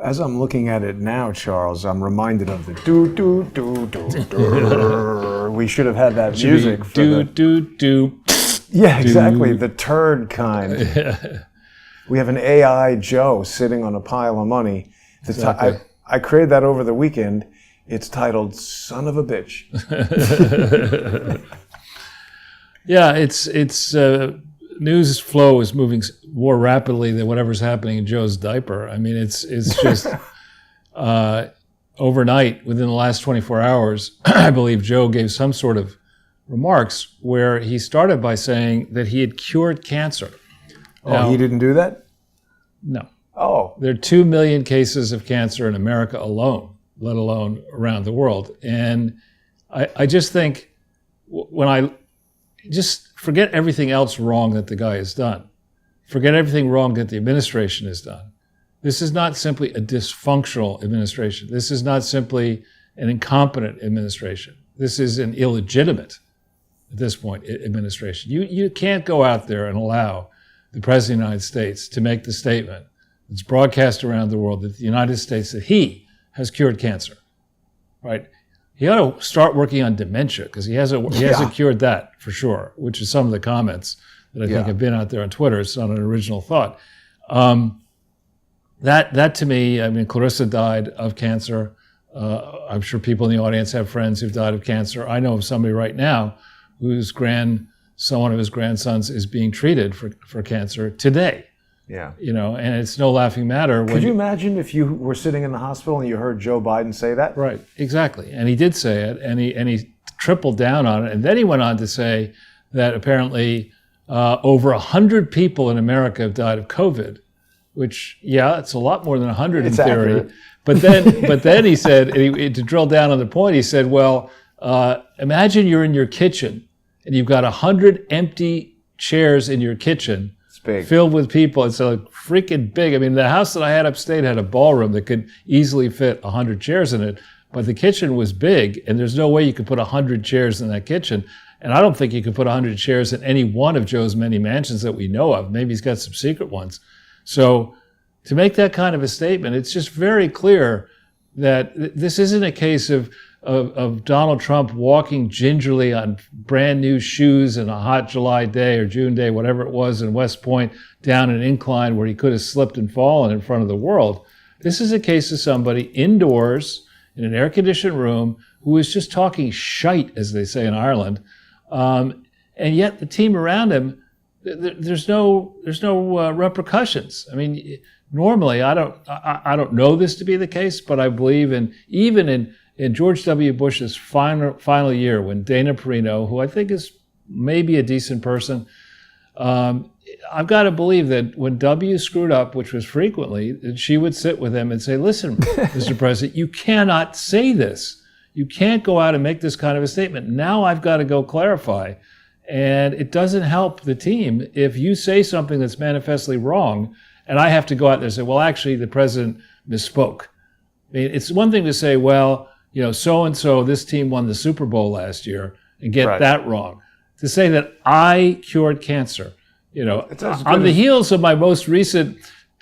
As I'm looking at it now, Charles, I'm reminded of the do do do do do. We should have had that music. Do. Yeah, exactly. The turd kind. We have an AI Joe sitting on a pile of money. Exactly. I created that over the weekend. It's titled "Son of a Bitch." Yeah, it's news flow is moving more rapidly than whatever's happening in Joe's diaper. I mean, it's just overnight, within the last 24 hours, I believe Joe gave some sort of remarks where he started by saying that he had cured cancer. Now, he didn't do that? No. Oh. There are 2 million cases of cancer in America alone, let alone around the world. And I just think when I just forget everything else wrong that the guy has done, forget everything wrong that the administration has done. This is not simply a dysfunctional administration. This is not simply an incompetent administration. This is an illegitimate, at this point, administration. You can't go out there and allow the President of the United States to make the statement that's broadcast around the world that the United States, that he has cured cancer, right? He ought to start working on dementia because he hasn't cured that for sure, which is some of the comments that I think have been out there on Twitter. It's not an original thought. That to me, I mean, Clarissa died of cancer. I'm sure people in the audience have friends who've died of cancer. I know of somebody right now whose one of his grandsons is being treated for cancer today. Yeah. You know, and it's no laughing matter. Could you imagine if you were sitting in the hospital and you heard Joe Biden say that? Right, exactly. And he did say it, and he tripled down on it. And then he went on to say that apparently over 100 people in America have died of COVID, which, it's a lot more than 100 in theory. Accurate. But then he said, to drill down on the point, he said, well, imagine you're in your kitchen and you've got 100 empty chairs in your kitchen filled with people. It's a freaking big. I mean, the house that I had upstate had a ballroom that could easily fit 100 chairs in it, but the kitchen was big, and there's no way you could put 100 chairs in that kitchen. And I don't think you could put 100 chairs in any one of Joe's many mansions that we know of. Maybe he's got some secret ones. So to make that kind of a statement, it's just very clear that this isn't a case of Donald Trump walking gingerly on brand new shoes in a hot July day or June day, whatever it was, in West Point, down an incline where he could have slipped and fallen in front of the world. This is a case of somebody indoors in an air-conditioned room who is just talking shite, as they say in Ireland, and yet the team around him, there's no repercussions. I mean, normally I don't know this to be the case, but I believe even in George W. Bush's final year, when Dana Perino, who I think is maybe a decent person, I've got to believe that when W screwed up, which was frequently, she would sit with him and say, listen, Mr. President, you cannot say this. You can't go out and make this kind of a statement. Now I've got to go clarify. And it doesn't help the team if you say something that's manifestly wrong, and I have to go out there and say, well, actually, the president misspoke. I mean, it's one thing to say, well, you know, so-and-so, this team won the Super Bowl last year, and get that wrong. To say that I cured cancer, you know, on the heels of my most recent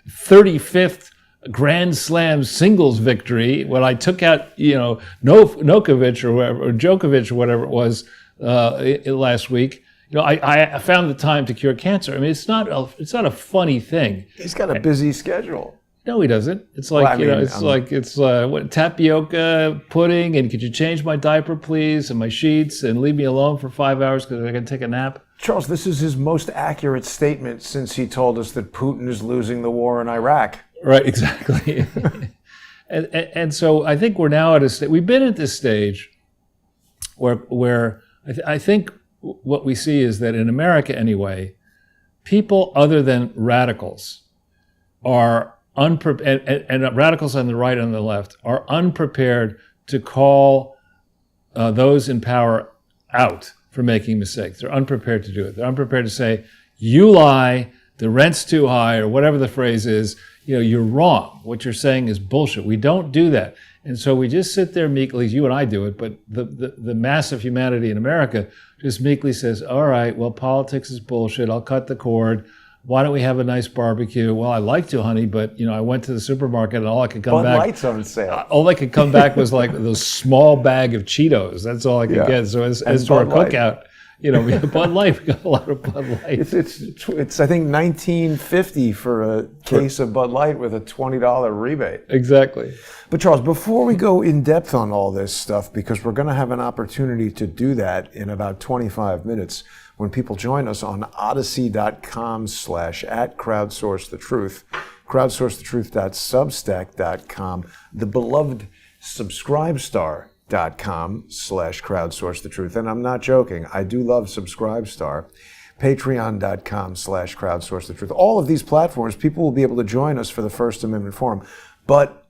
35th Grand Slam singles victory, when I took out, you know, Nokovic or Djokovic or whatever it was last week, you know, I found the time to cure cancer. I mean, it's not a funny thing. He's got a busy schedule. No, he doesn't. It's like, it's what, tapioca pudding, and could you change my diaper, please, and my sheets, and leave me alone for 5 hours because I can take a nap? Charles, this is his most accurate statement since he told us that Putin is losing the war in Iraq. Right, exactly. and so I think we're now at a stage, we've been at this stage where I think what we see is that in America anyway, people other than radicals are unprepared, and radicals on the right and the left are unprepared to call those in power out for making mistakes. They're unprepared to do it. They're unprepared to say, you lie, the rent's too high, or whatever the phrase is, you know, you're wrong. What you're saying is bullshit. We don't do that. And so we just sit there meekly, you and I do it, but the mass of humanity in America just meekly says, all right, well, politics is bullshit. I'll cut the cord. why don't we have a nice barbecue? Well, I'd like to, honey, but I went to the supermarket and all I could come Bud back. Light's on sale. All I could come back was like those small bag of Cheetos. That's all I could get. So as to our cookout, we had Bud Light. We got a lot of Bud Light. It's I think $19.50 for a case of Bud Light with a $20 rebate. Exactly. But Charles, before we go in depth on all this stuff, because we're going to have an opportunity to do that in about 25 minutes when people join us on odyssey.com/@crowdsourcethetruth, crowdsourcethetruth.substack.com, the beloved subscribestar.com/crowdsourcethetruth. And I'm not joking. I do love Subscribestar. Patreon.com/crowdsourcethetruth. All of these platforms, people will be able to join us for the First Amendment Forum. But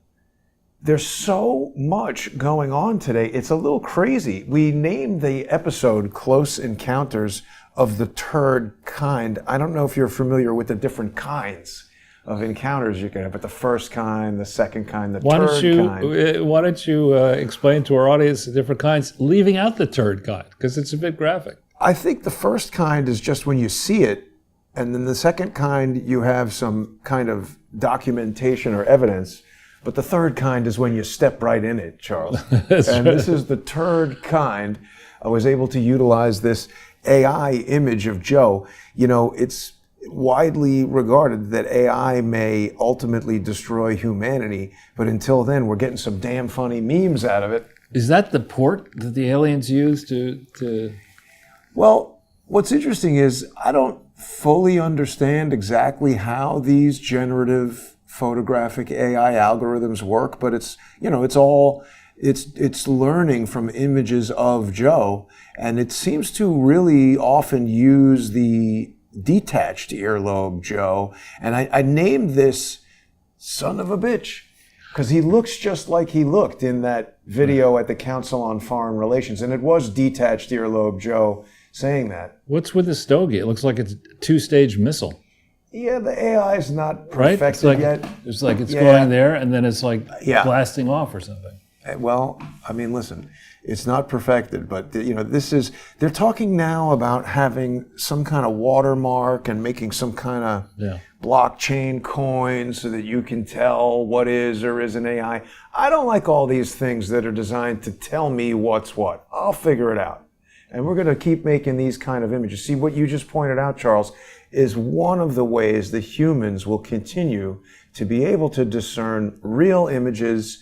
there's so much going on today. It's a little crazy. We named the episode Close Encounters of the Turd Kind. I don't know if you're familiar with the different kinds of encounters you can have, but the first kind, the second kind, the turd kind. Why don't you explain to our audience the different kinds, leaving out the turd kind, because it's a bit graphic. I think the first kind is just when you see it, and then the second kind, you have some kind of documentation or evidence. But the third kind is when you step right in it, Charles. This is the turd kind. I was able to utilize this AI image of Joe. It's widely regarded that AI may ultimately destroy humanity, but until then, we're getting some damn funny memes out of it. Is that the port that the aliens use to... Well, what's interesting is I don't fully understand exactly how these generative photographic AI algorithms work, but it's learning from images of Joe, and it seems to really often use the detached earlobe Joe. And I named this son of a bitch because he looks just like he looked in that video at the Council on Foreign Relations, and it was detached earlobe Joe saying that. What's with the stogie? It looks like it's a two-stage missile. Yeah, the AI is not perfected yet. It's like it's going there, and then it's like blasting off or something. Well, I mean, listen, it's not perfected, but they're talking now about having some kind of watermark and making some kind of blockchain coin so that you can tell what is or isn't AI. I don't like all these things that are designed to tell me what's what. I'll figure it out. And we're going to keep making these kind of images. See, what you just pointed out, Charles, is one of the ways the humans will continue to be able to discern real images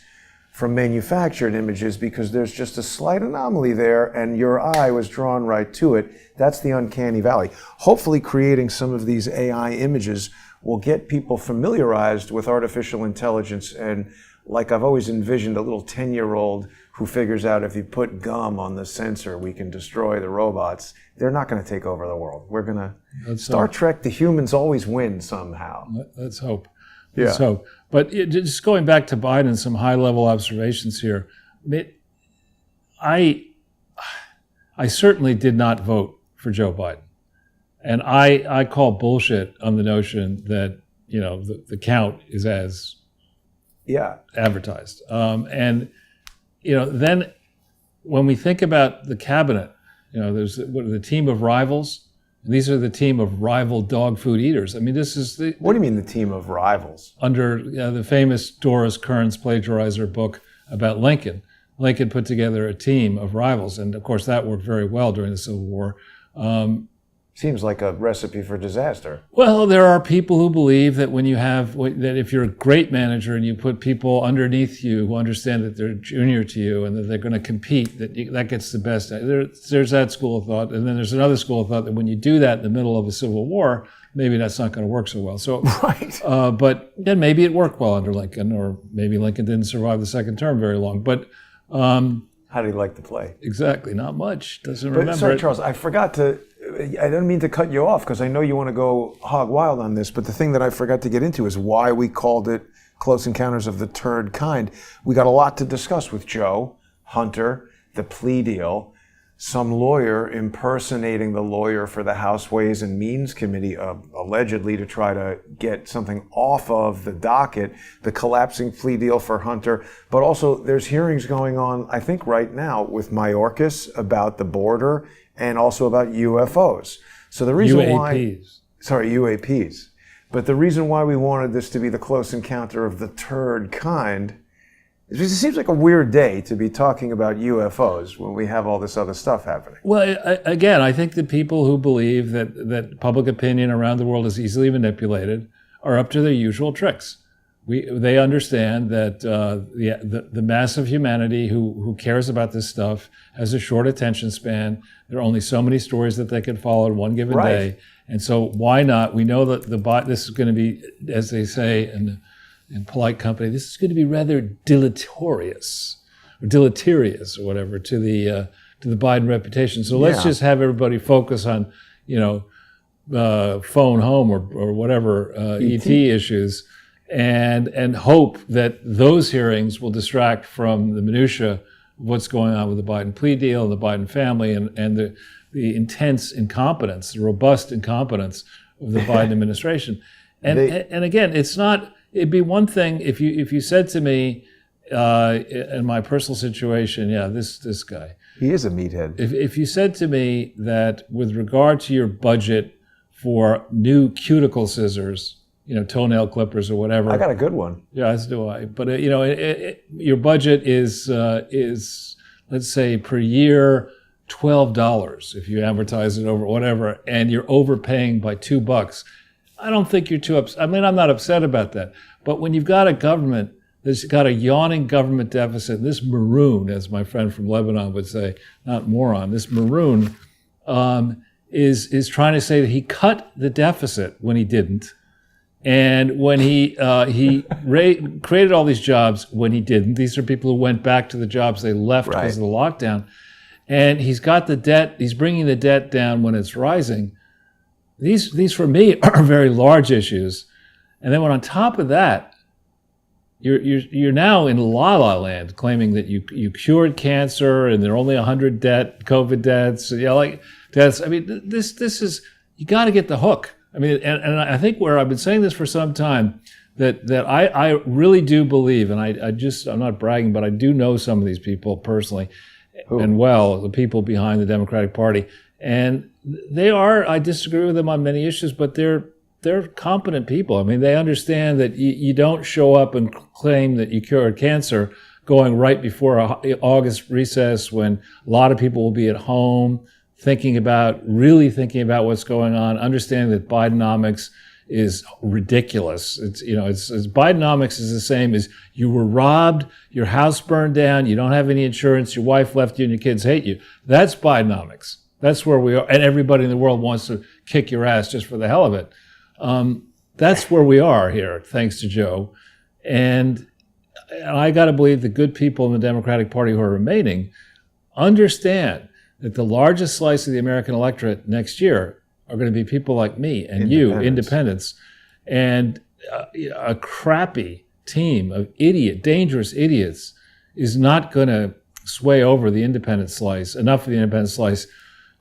from manufactured images, because there's just a slight anomaly there and your eye was drawn right to it. That's the uncanny valley. Hopefully creating some of these AI images will get people familiarized with artificial intelligence, and like I've always envisioned, a little 10-year-old who figures out if you put gum on the sensor, we can destroy the robots. They're not going to take over the world. We're going to... Star Trek, the humans always win somehow. Let's hope. Let's hope. But just going back to Biden, some high-level observations here. I certainly did not vote for Joe Biden. And I call bullshit on the notion that, the count is as advertised. Then when we think about the cabinet, there's the team of rivals. And these are the team of rival dog food eaters. I mean, this is the... What do you mean the team of rivals? Under the famous Doris Kearns plagiarizer book about Lincoln, Lincoln put together a team of rivals. And of course, that worked very well during the Civil War. Seems like a recipe for disaster. Well, there are people who believe that that if you're a great manager and you put people underneath you who understand that they're junior to you and that they're going to compete, that gets the best. There's that school of thought. And then there's another school of thought that when you do that in the middle of a civil war, maybe that's not going to work so well. So, but then maybe it worked well under Lincoln, or maybe Lincoln didn't survive the second term very long. But how did he like to play? Exactly, not much. Doesn't remember. Sorry, Charles, I forgot to... I don't mean to cut you off because I know you want to go hog wild on this, but the thing that I forgot to get into is why we called it Close Encounters of the Turd Kind. We got a lot to discuss with Joe, Hunter, the plea deal, some lawyer impersonating the lawyer for the House Ways and Means Committee, allegedly to try to get something off of the docket, the collapsing plea deal for Hunter. But also there's hearings going on, I think right now, with Mayorkas about the border and also about UFOs. So the reason UAPs. Sorry, UAPs. But the reason why we wanted this to be the close encounter of the turd kind is because it seems like a weird day to be talking about UFOs when we have all this other stuff happening. Well, again, I think the people who believe that public opinion around the world is easily manipulated are up to their usual tricks. They understand that the mass of humanity who cares about this stuff has a short attention span. There are only so many stories that they can follow in one given day. And so why not? We know that this is going to be, as they say in polite company, this is going to be rather deleterious or whatever to the Biden reputation. So let's just have everybody focus on, phone home or whatever ET issues, and hope that those hearings will distract from the minutia of what's going on with the Biden plea deal and the Biden family and the intense incompetence, the robust incompetence of the Biden administration. And again, it'd be one thing if you said to me, in my personal situation, this guy. He is a meathead. If you said to me that with regard to your budget for new cuticle scissors, toenail clippers or whatever. I got a good one. Yeah, as do I. But your budget is let's say per year $12 if you advertise it over whatever, and you're overpaying by $2. I don't think you're too upset. I mean, I'm not upset about that. But when you've got a government that's got a yawning government deficit, this maroon, as my friend from Lebanon would say, not moron, this maroon is trying to say that he cut the deficit when he didn't. And when he created all these jobs when he didn't. These are people who went back to the jobs they left because of the lockdown. And he's got the debt, he's bringing the debt down when it's rising. These for me are very large issues. And then when on top of that, you're now in la la land claiming that you cured cancer and there are only 100 COVID deaths. Deaths. I mean, this is, you got to get the hook. I mean, and I think where I've been saying this for some time, that I really do believe, and I'm not bragging, but I do know some of these people personally, and the people behind the Democratic Party, and I disagree with them on many issues, but they're competent people. I mean, they understand that you don't show up and claim that you cured cancer going right before August recess when a lot of people will be at home, really thinking about what's going on, understanding that Bidenomics is ridiculous. It's Bidenomics is the same as you were robbed, your house burned down, you don't have any insurance, your wife left you and your kids hate you. That's Bidenomics. That's where we are. And everybody in the world wants to kick your ass just for the hell of it. That's where we are here, thanks to Joe. And I got to believe the good people in the Democratic Party who are remaining understand that the largest slice of the American electorate next year are going to be people like me and you, independents, and a crappy team of dangerous idiots is not going to sway over the independent slice, enough of the independent slice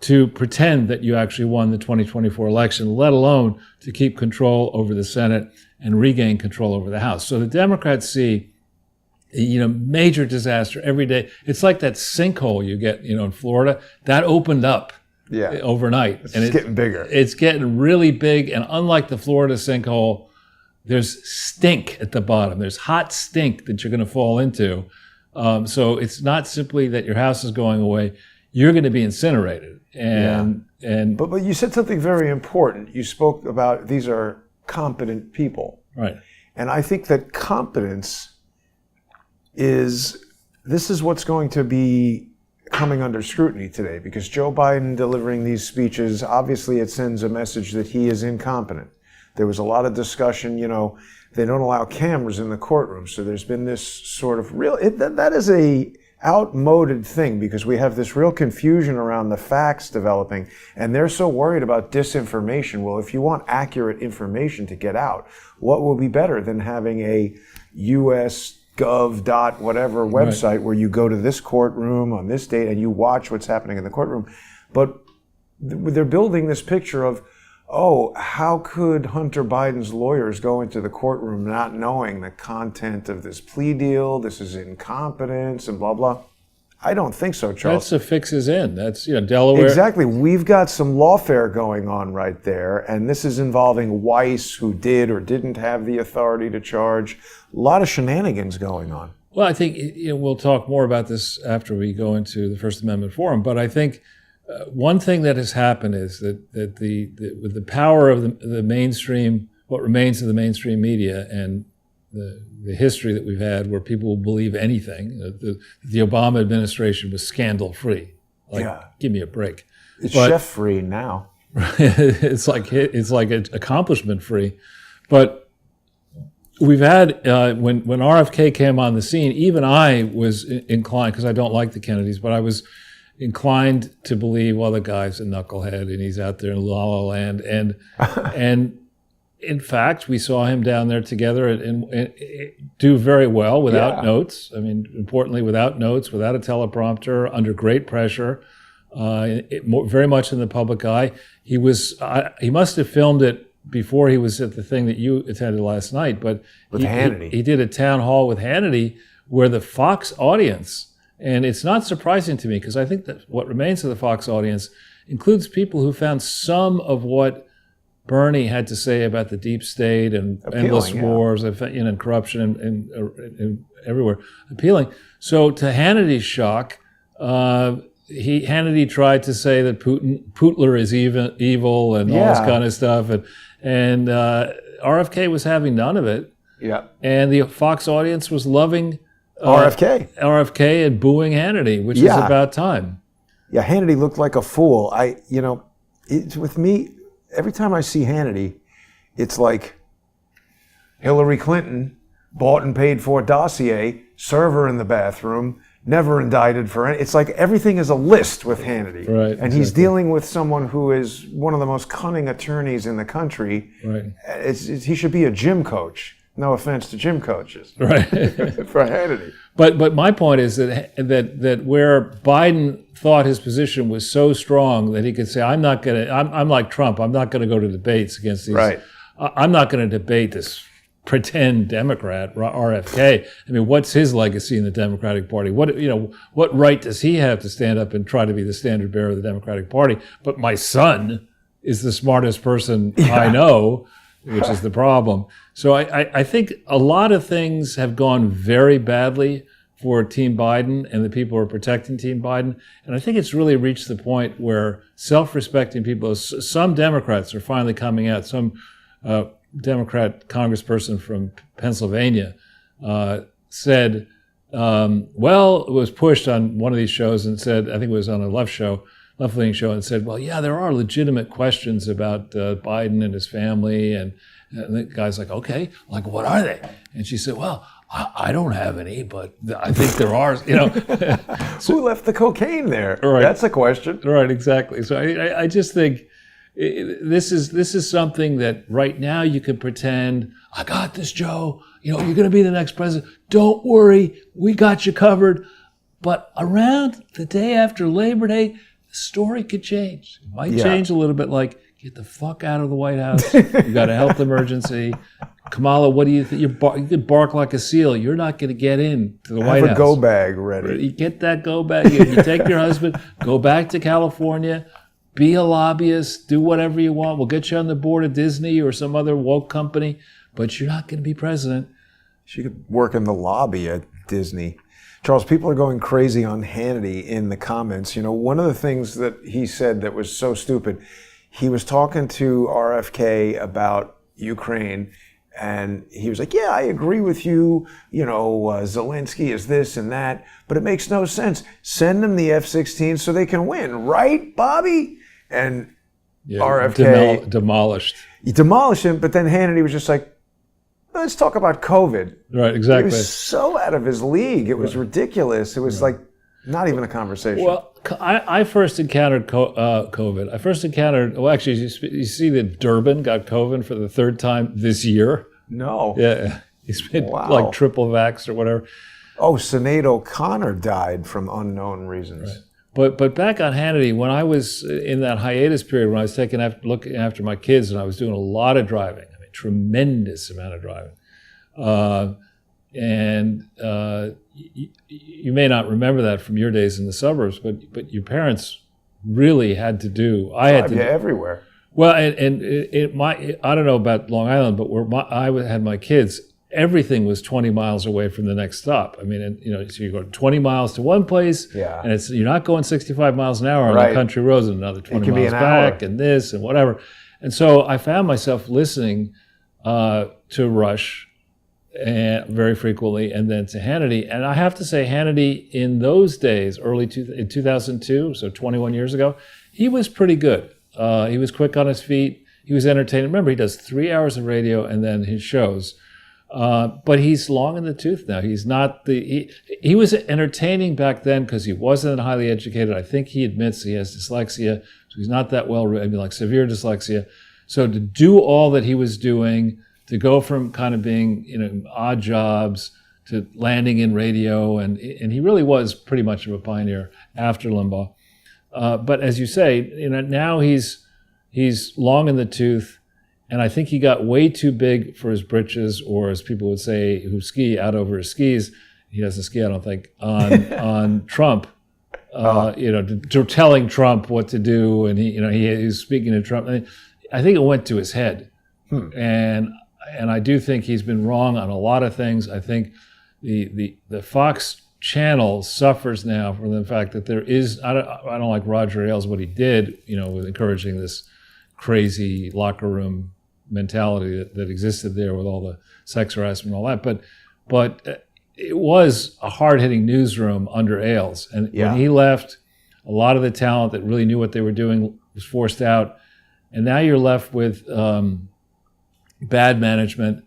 to pretend that you actually won the 2024 election, let alone to keep control over the Senate and regain control over the House. So the Democrats see major disaster every day. It's like that sinkhole you get, in Florida. That opened up overnight. It's getting bigger. It's getting really big. And unlike the Florida sinkhole, there's stink at the bottom. There's hot stink that you're going to fall into. So it's not simply that your house is going away. You're going to be incinerated. But you said something very important. You spoke about these are competent people. Right. And I think that competence is what's going to be coming under scrutiny today, because Joe Biden delivering these speeches, obviously it sends a message that he is incompetent. There was a lot of discussion, they don't allow cameras in the courtroom, so there's been this sort of that is a outmoded thing, because we have this real confusion around the facts developing, and they're so worried about disinformation. Well, if you want accurate information to get out, what will be better than having a U.S. gov. Whatever website where you go to this courtroom on this date and you watch what's happening in the courtroom? But they're building this picture of, how could Hunter Biden's lawyers go into the courtroom not knowing the content of this plea deal? This is incompetence and blah, blah. I don't think so, Charles. That's a fixes in. That's, Delaware. Exactly. We've got some lawfare going on right there, and this is involving Weiss, who did or didn't have the authority to charge. A lot of shenanigans going on. Well, I think we'll talk more about this after we go into the First Amendment forum, but I think one thing that has happened is that with the power of the mainstream, what remains of the mainstream media, and the history that we've had where people will believe anything. The Obama administration was scandal-free. Give me a break. It's chef-free now. it's like accomplishment-free. But we've had, when RFK came on the scene, even I was inclined, because I don't like the Kennedys, but I was inclined to believe, well, the guy's a knucklehead and he's out there in La La Land. And in fact, we saw him down there together and do very well without notes. I mean, importantly, without notes, without a teleprompter, under great pressure, very much in the public eye. He must have filmed it before he was at the thing that you attended last night. But he did a town hall with Hannity where the Fox audience, and it's not surprising to me because I think that what remains of the Fox audience includes people who found some of what Bernie had to say about the deep state and endless wars and corruption and everywhere appealing. So to Hannity's shock, Hannity tried to say that Putler is evil and all this kind of stuff, and RFK was having none of it. Yeah, and the Fox audience was loving RFK and booing Hannity, which is about time. Yeah, Hannity looked like a fool. It's with me. Every time I see Hannity, it's like Hillary Clinton, bought and paid for dossier, server in the bathroom, never indicted for any. It's like everything is a list with Hannity. Right, and he's dealing with someone who is one of the most cunning attorneys in the country. Right. He should be a gym coach. No offense to gym coaches. Right. For Hannity. But my point is that where Biden thought his position was so strong that he could say, I'm like Trump, I'm not going to go to debates against these. Right. I'm not going to debate this pretend Democrat, RFK. I mean, what's his legacy in the Democratic Party? What right does he have to stand up and try to be the standard bearer of the Democratic Party? But my son is the smartest person I know, which is the problem. So I think a lot of things have gone very badly for Team Biden and the people who are protecting Team Biden. And I think it's really reached the point where self-respecting people, some Democrats are finally coming out. Some Democrat congressperson from Pennsylvania said, it was pushed on one of these shows and said, I think it was on a left-wing show, and said, well, yeah, there are legitimate questions about Biden and his family. And the guy's like, okay, like what are they? And she said, well, I don't have any, but I think there are, Who left the cocaine there? Right. That's a question. Right, exactly. So I just think this is something that right now you can pretend, I got this, Joe. You're going to be the next president. Don't worry, we got you covered. But around the day after Labor Day, the story could change. It might change a little bit, like, get the fuck out of the White House. You've got a health emergency. Kamala, what do you think? You could bark like a seal. You're not going to get in to the White House. Have a go bag ready. You get that go bag. You take your husband, go back to California, be a lobbyist, do whatever you want. We'll get you on the board of Disney or some other woke company, but you're not going to be president. She could work in the lobby at Disney. Charles, people are going crazy on Hannity in the comments. One of the things that he said that was so stupid, he was talking to RFK about Ukraine, and he was like, yeah, I agree with you. Zelensky is this and that, but it makes no sense. Send them the F-16 so they can win, right, Bobby? And RFK demolished. He demolished him, but then Hannity was just like, let's talk about COVID. Right, exactly. He was so out of his league. It was ridiculous. It was like not even a conversation. Well, I first encountered COVID. Actually, you see that Durbin got COVID for the third time this year? No. Yeah. He's been like triple vaxxed or whatever. Oh, Sinead O'Connor died from unknown reasons. Right. But back on Hannity, when I was in that hiatus period, when I was looking after my kids and I was doing a lot of driving, tremendous amount of driving. And you may not remember that from your days in the suburbs, but your parents really had to do. I had to everywhere. Well, I don't know about Long Island, but where I had my kids, everything was 20 miles away from the next stop. I mean, so you go 20 miles to one place, and you're not going 65 miles an hour on the country roads, and another 20 miles back, and this and whatever. And so I found myself listening to Rush very frequently, and then to Hannity. And I have to say, Hannity in those days, in 2002, so 21 years ago, he was pretty good. He was quick on his feet. He was entertaining. Remember, he does 3 hours of radio and then his shows. But he's long in the tooth now. He's not he was entertaining back then because he wasn't highly educated. I think he admits he has dyslexia, so he's not that well, like severe dyslexia. So to do all that he was doing, to go from kind of being, odd jobs to landing in radio, and he really was pretty much of a pioneer after Limbaugh. But as you say, now he's long in the tooth, and I think he got way too big for his britches, or as people would say who ski, out over his skis. He doesn't ski, I don't think, on Trump. Telling Trump what to do, and he was speaking to Trump. I think it went to his head, and I do think he's been wrong on a lot of things. I think the Fox channel suffers now from the fact that there is, I don't like Roger Ailes, what he did, with encouraging this crazy locker room mentality that existed there with all the sex harassment and all that. But it was a hard-hitting newsroom under Ailes. And when he left, a lot of the talent that really knew what they were doing was forced out. And now you're left with bad management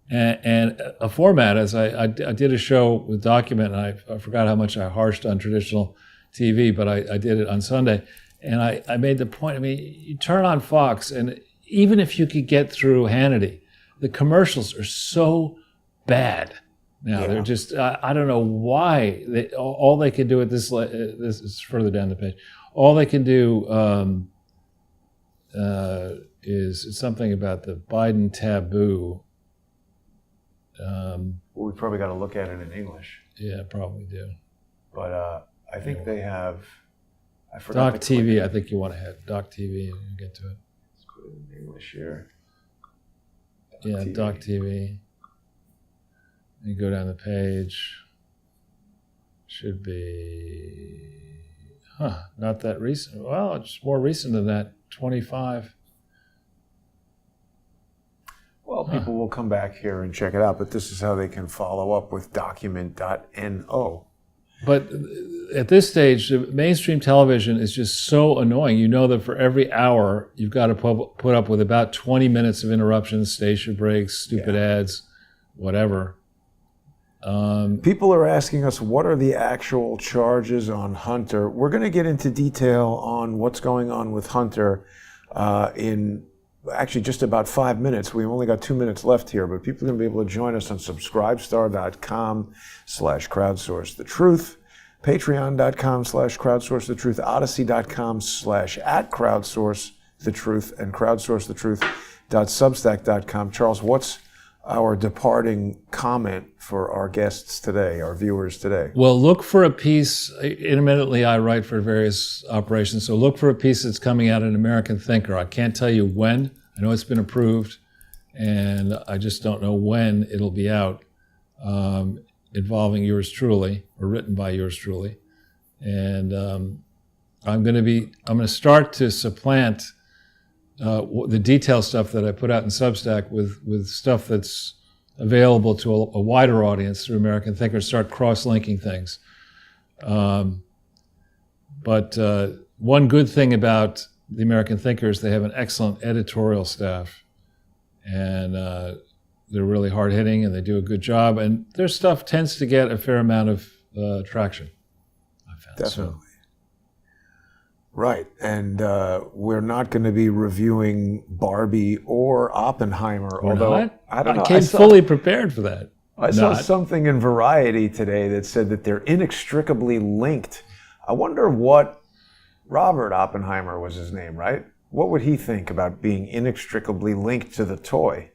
and a format. As I did a show with Document, and I forgot how much I harshed on traditional TV, but I did it on Sunday. And I made the point, you turn on Fox, and even if you could get through Hannity, the commercials are so bad now. They're just, I don't know why. All they can do at this is further down the page. All they can do is something about the Biden taboo. We probably got to look at it in English. Yeah, probably do. But I think they have, I forgot. Doc TV, I think you want to hit Doc TV and get to it. Let's put it in English here. Doc TV. You go down the page. Should be, not that recent. Well, it's more recent than that, 25. Well, people will come back here and check it out, but this is how they can follow up with document.no. But at this stage, the mainstream television is just so annoying. You know that for every hour, you've got to put up with about 20 minutes of interruptions, station breaks, stupid ads, whatever. People are asking us, what are the actual charges on Hunter? We're going to get into detail on what's going on with Hunter in actually just about 5 minutes. We've only got 2 minutes left here, but people are going to be able to join us on subscribestar.com/crowdsourcethetruth, patreon.com/crowdsourcethetruth, odyssey.com/@crowdsourcethetruth, and crowdsourcethetruth.substack.com. Charles, what's our departing comment for our guests today, our viewers today? Well, look for a piece. Intermittently, I write for various operations, so look for a piece that's coming out in American Thinker. I can't tell you when. I know it's been approved, and I just don't know when it'll be out, involving yours truly, or written by yours truly. And I'm going to start to supplant the detail stuff that I put out in Substack with stuff that's available to a wider audience through American Thinker, start cross-linking things. But one good thing about the American Thinker is they have an excellent editorial staff, and they're really hard-hitting, and they do a good job, and their stuff tends to get a fair amount of traction, I found. Definitely. So. Right, and we're not going to be reviewing Barbie or Oppenheimer, although I don't know. I came fully prepared for that. I saw something in Variety today that said that they're inextricably linked. I wonder what Robert Oppenheimer was his name, right? What would he think about being inextricably linked to the toy?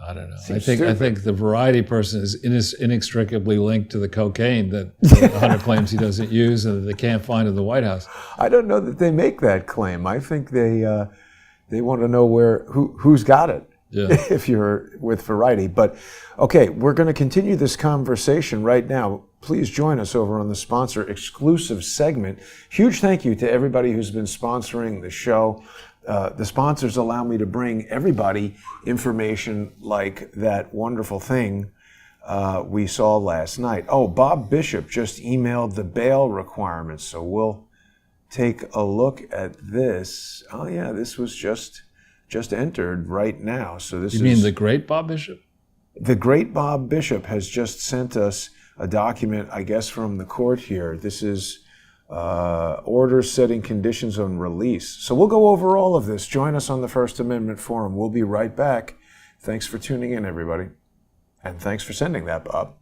I don't know. I think the variety person is inextricably linked to the cocaine that Hunter claims he doesn't use and that they can't find in the White House. I don't know that they make that claim. I think they want to know who's got it. Yeah. If you're with variety. But okay, we're going to continue this conversation right now. Please join us over on the sponsor exclusive segment. Huge thank you to everybody who's been sponsoring the show. The sponsors allow me to bring everybody information like that wonderful thing we saw last night. Oh, Bob Bishop just emailed the bail requirements, so we'll take a look at this. Oh yeah, this was just entered right now. So this is... You mean the great Bob Bishop? The great Bob Bishop has just sent us a document, I guess, from the court here. This is orders setting conditions on release. So we'll go over all of this. Join us on the First Amendment Forum. We'll be right back. Thanks for tuning in, everybody. And thanks for sending that, Bob.